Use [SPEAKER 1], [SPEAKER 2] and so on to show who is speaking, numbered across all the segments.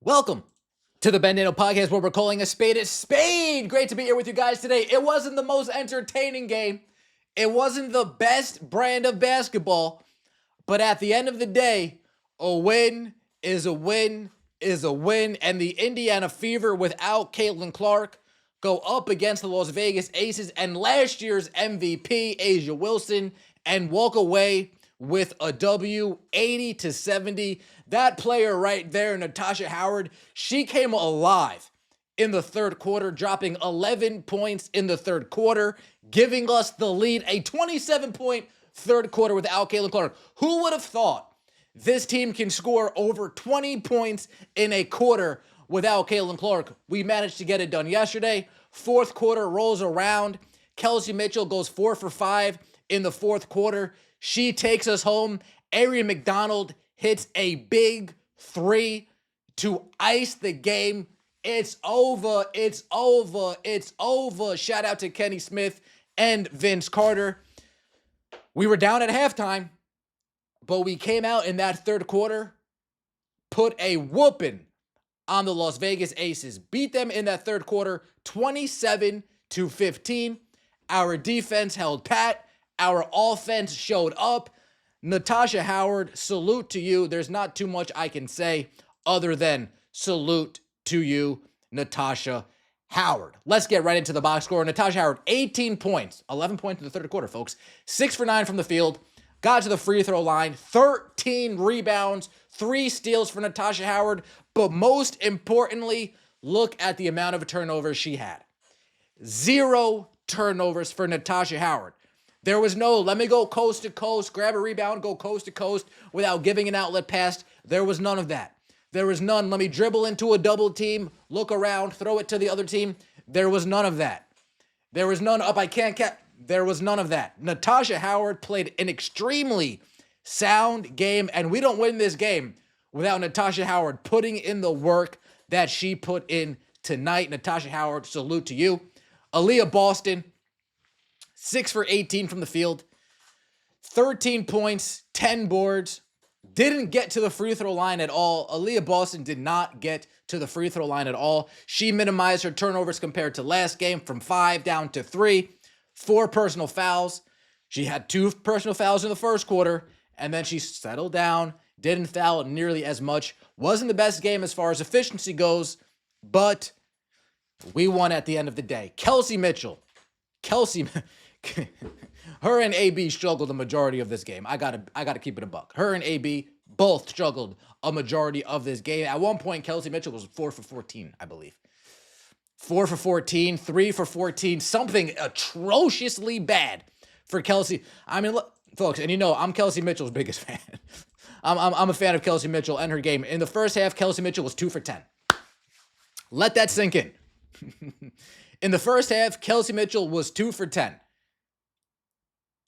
[SPEAKER 1] Welcome to the Bandano Podcast, where we're calling a spade. Great to be here with you guys today. It wasn't the most entertaining game. It wasn't the best brand of basketball. But at the end of the day, a win is a win is a win. And the Indiana Fever, without Caitlin Clark, go up against the Las Vegas Aces and last year's MVP, Asia Wilson, and walk away with a W, 80-70. That player right there, Natasha Howard, she came alive in the third quarter, dropping 11 points in the third quarter, giving us the lead, a 27-point third quarter without Caitlin Clark. Who would have thought this team can score over 20 points in a quarter without Caitlin Clark? We managed to get it done yesterday. Fourth quarter rolls around. Kelsey Mitchell goes 4 for 5 in the fourth quarter. She takes us home. Arian McDonald hits a big three to ice the game. It's over. It's over. It's over. Shout out to Kenny Smith and Vince Carter. We were down at halftime, but we came out in that third quarter, put a whooping on the Las Vegas Aces, beat them in that third quarter 27-15. Our defense held pat. Our offense showed up. Natasha Howard, salute to you. There's not too much I can say other than salute to you, Natasha Howard. Let's get right into the box score. Natasha Howard, 18 points, 11 points in the third quarter, folks. 6 for 9 from the field, got to the free throw line, 13 rebounds, 3 steals for Natasha Howard. But most importantly, look at the amount of turnovers she had. 0 turnovers for Natasha Howard. There was no, let me go coast to coast, grab a rebound, go coast to coast without giving an outlet pass. There was none of that. There was none. Let me dribble into a double team, look around, throw it to the other team. There was none of that. There was none up. I can't catch. There was none of that. Natasha Howard played an extremely sound game, and we don't win this game without Natasha Howard putting in the work that she put in tonight. Natasha Howard, salute to you. Aaliyah Boston, 6 for 18 from the field, 13 points, 10 boards, didn't get to the free throw line at all. Aaliyah Boston did not get to the free throw line at all. She minimized her turnovers compared to last game from 5 down to 3, 4 personal fouls. She had 2 personal fouls in the first quarter, and then she settled down, didn't foul nearly as much. Wasn't the best game as far as efficiency goes, but we won at the end of the day. Kelsey Mitchell. Her and AB struggled the majority of this game. I gotta keep it a buck. Her and AB both struggled a majority of this game. At one point, Kelsey Mitchell was 4 for 14, I believe. 4 for 14, 3 for 14, something atrociously bad for Kelsey. I mean, look, folks, and you know I'm Kelsey Mitchell's biggest fan. I'm a fan of Kelsey Mitchell and her game. In the first half, Kelsey Mitchell was 2 for 10. Let that sink in. In the first half, Kelsey Mitchell was 2 for 10.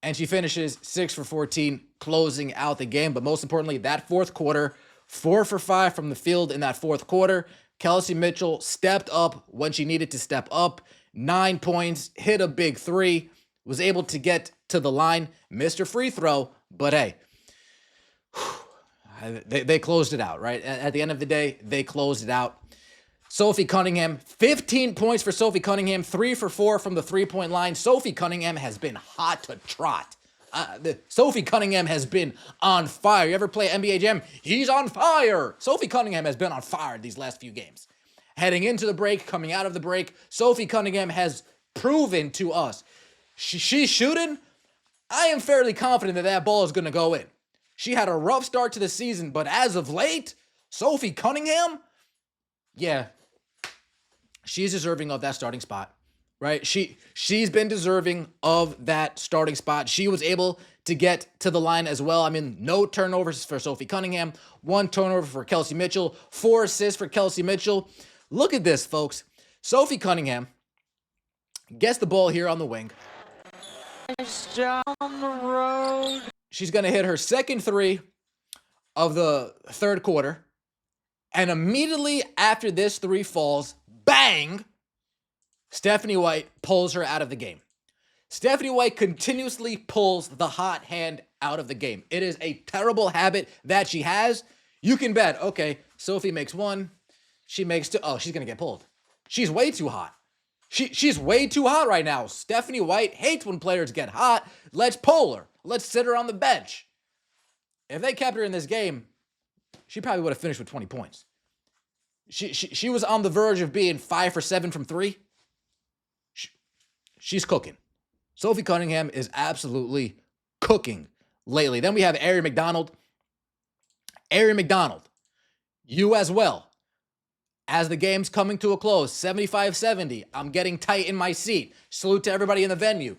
[SPEAKER 1] And she finishes 6 for 14, closing out the game. But most importantly, that fourth quarter, 4 for 5 from the field in that fourth quarter. Kelsey Mitchell stepped up when she needed to step up. 9 points, hit a big 3, was able to get to the line, missed her free throw. But hey, they closed it out, right? At the end of the day, they closed it out. Sophie Cunningham, 15 points for Sophie Cunningham, 3 for 4 from the three-point line. Sophie Cunningham has been hot to trot. Sophie Cunningham has been on fire. You ever play NBA Jam? He's on fire. Sophie Cunningham has been on fire these last few games. Heading into the break, coming out of the break, Sophie Cunningham has proven to us. She's shooting. I am fairly confident that that ball is going to go in. She had a rough start to the season, but as of late, Sophie Cunningham, yeah, she's deserving of that starting spot, right? She's been deserving of that starting spot. She was able to get to the line as well. I mean, no turnovers for Sophie Cunningham, 1 turnover for Kelsey Mitchell, 4 assists for Kelsey Mitchell. Look at this, folks. Sophie Cunningham gets the ball here on the wing. Down the road. She's going to hit her second 3 of the third quarter. And immediately after this 3 falls, bang, Stephanie White pulls her out of the game. Stephanie White continuously pulls the hot hand out of the game. It is a terrible habit that she has. You can bet, okay, Sophie makes 1, She makes two. Oh, she's going to get pulled. She's way too hot. She's way too hot right now. Stephanie White hates when players get hot. Let's pull her. Let's sit her on the bench. If they kept her in this game, she probably would have finished with 20 points. She was on the verge of being 5 for 7 from 3. She's cooking. Sophie Cunningham is absolutely cooking lately. Then we have Ari McDonald. Ari McDonald, you as well. As the game's coming to a close, 75-70. I'm getting tight in my seat. Salute to everybody in the venue.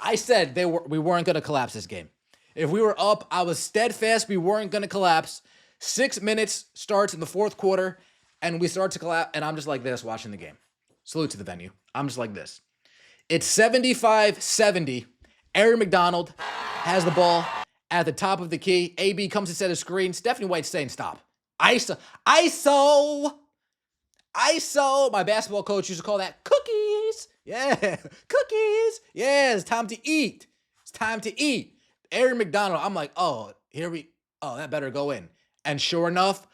[SPEAKER 1] I said we weren't going to collapse this game. If we were up, I was steadfast we weren't going to collapse. 6 minutes starts in the fourth quarter, and we start to collapse, and I'm just like this watching the game. Salute to the venue. I'm just like this. It's 75-70. Ari McDonald has the ball at the top of the key. AB comes to set a screen. Stephanie White's saying stop. ISO. My basketball coach used to call that cookies. Yeah, cookies. Yeah, it's time to eat. It's time to eat. Ari McDonald, I'm like, that better go in. And sure enough,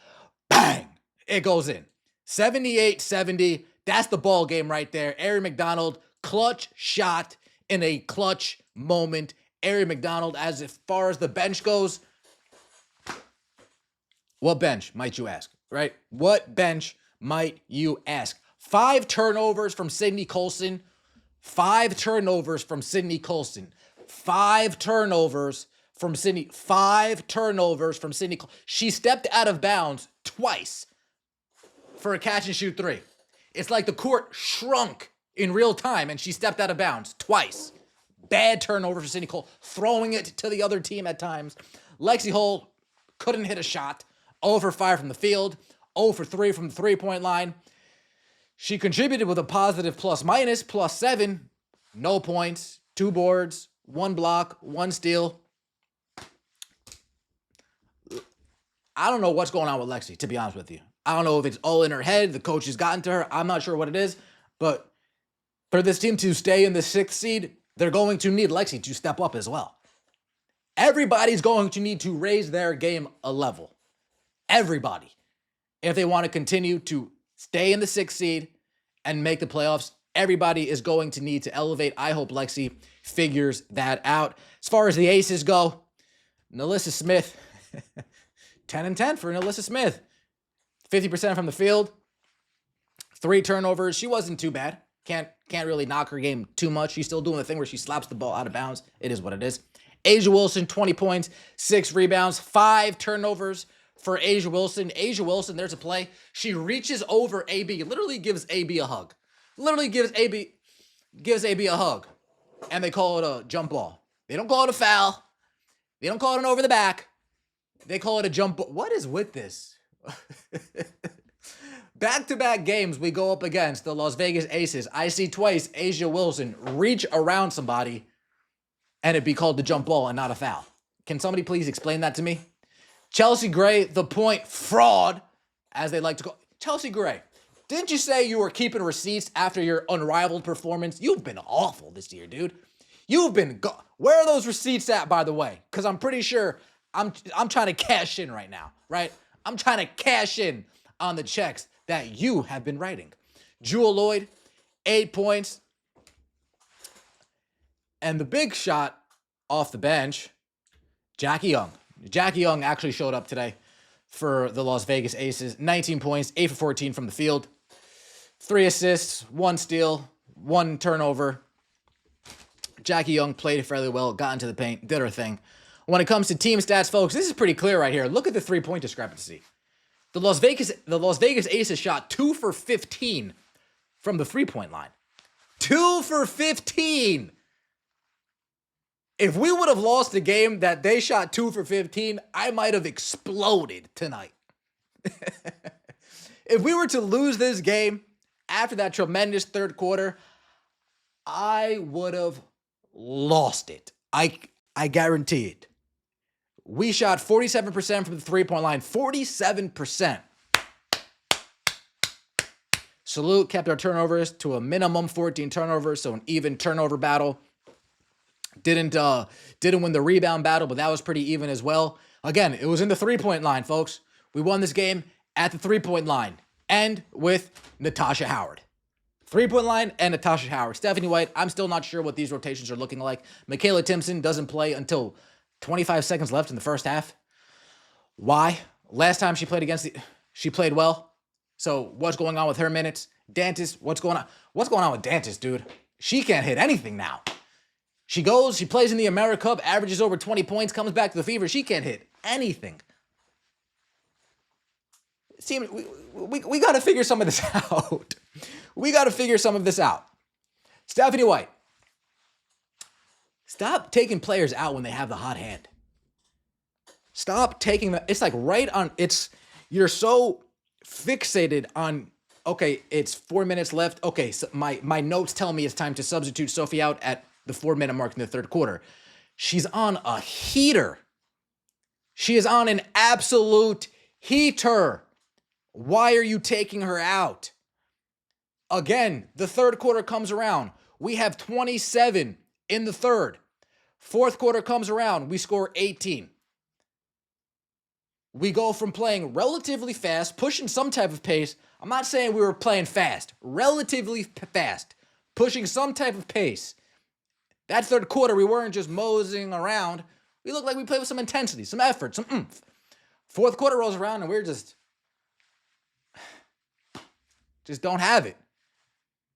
[SPEAKER 1] bang, it goes in. 78-70. That's the ball game right there. Ari McDonald, clutch shot in a clutch moment. Ari McDonald, as far as the bench goes, what bench, might you ask, right? What bench might you ask? 5 turnovers from Sydney Colson. 5 turnovers from Sydney Colson. 5 turnovers from Sydney. 5 turnovers from Sydney. She stepped out of bounds twice for a catch and shoot 3. It's like the court shrunk in real time and she stepped out of bounds twice. Bad turnover for Sydney Cole, throwing it to the other team at times. Lexi Hull couldn't hit a shot. 0 for 5 from the field. 0 for 3 from the three-point line. She contributed with a positive plus-minus, +7. No points, 2 boards, 1 block, 1 steal. I don't know what's going on with Lexi, to be honest with you. I don't know if it's all in her head. The coach has gotten to her. I'm not sure what it is. But for this team to stay in the 6th seed, they're going to need Lexi to step up as well. Everybody's going to need to raise their game a level. Everybody. If they want to continue to stay in the 6th seed and make the playoffs, everybody is going to need to elevate. I hope Lexi figures that out. As far as the aces go, Nalissa Smith, 10-10 for Nalissa Smith. 50% from the field, 3 turnovers. She wasn't too bad. Can't really knock her game too much. She's still doing the thing where she slaps the ball out of bounds. It is what it is. Asia Wilson, 20 points, 6 rebounds, 5 turnovers for Asia Wilson. Asia Wilson, there's a play. She reaches over AB, literally gives AB a hug. Literally gives AB a hug. And they call it a jump ball. They don't call it a foul. They don't call it an over the back. They call it a jump ball. What is with this? Back-to-back games we go up against the Las Vegas Aces. I see twice Asia Wilson reach around somebody and it be called the jump ball and not a foul. Can somebody please explain that to me? Chelsea Gray, the point fraud, as they like to call. Chelsea Gray, didn't you say you were keeping receipts after your unrivaled performance? You've been awful this year, dude. You've been where are those receipts at, by the way? Because I'm pretty sure I'm trying to cash in right now, right? I'm trying to cash in on the checks that you have been writing. Jewel Lloyd, 8 points. And the big shot off the bench, Jackie Young. Jackie Young actually showed up today for the Las Vegas Aces. 19 points, 8 for 14 from the field. 3 assists, 1 steal, 1 turnover. Jackie Young played fairly well, got into the paint, did her thing. When it comes to team stats, folks, this is pretty clear right here. Look at the 3-point discrepancy. The Las Vegas Aces shot 2 for 15 from the 3-point line. 2 for 15. If we would have lost the game that they shot 2 for 15, I might have exploded tonight. If we were to lose this game after that tremendous third quarter, I would have lost it. I guarantee it. We shot 47% from the 3-point line. 47%. Salute, kept our turnovers to a minimum 14 turnovers, so an even turnover battle. Didn't win the rebound battle, but that was pretty even as well. Again, it was in the 3-point line, folks. We won this game at the 3-point line. and with Natasha Howard. 3-point line and Natasha Howard. Stephanie White, I'm still not sure what these rotations are looking like. Michaela Timpson doesn't play until 25 seconds left in the first half. Why? Last time she played she played well. So what's going on with her minutes? Dantis, what's going on? What's going on with Dantis, dude? She can't hit anything now. She plays in the America Cup, averages over 20 points, comes back to the Fever. She can't hit anything. See, we got to figure some of this out. We got to figure some of this out. Stephanie White, stop taking players out when they have the hot hand. Stop taking the, it's like right on, you're so fixated on, okay, it's 4 minutes left. Okay, so my notes tell me it's time to substitute Sophie out at the 4-minute mark in the third quarter. She's on a heater. She is on an absolute heater. Why are you taking her out? Again, the third quarter comes around. We have 27 in the third. Fourth quarter comes around. We score 18. We go from playing relatively fast, pushing some type of pace. I'm not saying we were playing fast. Relatively fast. Pushing some type of pace. That third quarter, we weren't just moseying around. We looked like we played with some intensity, some effort, some oomph. Fourth quarter rolls around and we're just don't have it.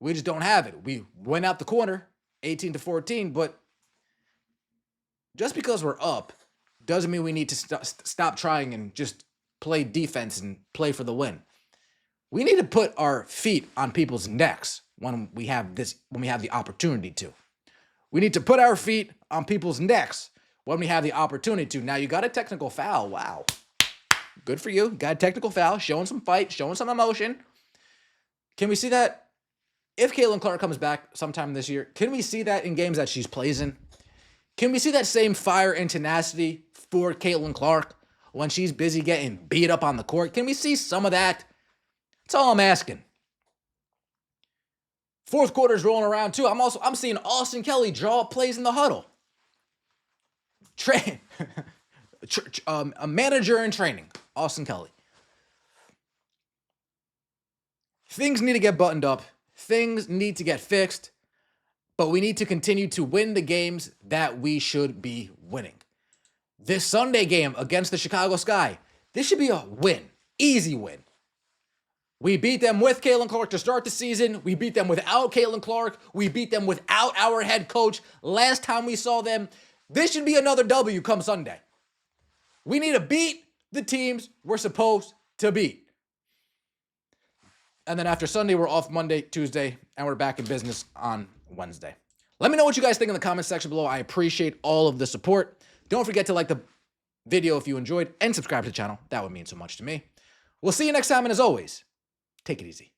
[SPEAKER 1] We just don't have it. We went out the corner, 18-14, but just because we're up doesn't mean we need to stop trying and just play defense and play for the win. We need to put our feet on people's necks when we have the opportunity to. We need to put our feet on people's necks when we have the opportunity to. Now, you got a technical foul. Wow. Good for you. Got a technical foul, showing some fight, showing some emotion. Can we see that? If Caitlin Clark comes back sometime this year, can we see that in games that she's plays in? Can we see that same fire and tenacity for Caitlin Clark when she's busy getting beat up on the court? Can we see some of that? That's all I'm asking. Fourth quarter's rolling around too. I'm seeing Austin Kelly draw up plays in the huddle. A manager in training, Austin Kelly. Things need to get buttoned up. Things need to get fixed. But we need to continue to win the games that we should be winning. This Sunday game against the Chicago Sky, this should be a win. Easy win. We beat them with Caitlin Clark to start the season. We beat them without Caitlin Clark. We beat them without our head coach last time we saw them. This should be another W come Sunday. We need to beat the teams we're supposed to beat. And then after Sunday, we're off Monday, Tuesday, and we're back in business on Wednesday. Let me know what you guys think in the comment section below. I appreciate all of the support. Don't forget to like the video if you enjoyed and subscribe to the channel. That would mean so much to me. We'll see you next time, and as always, take it easy.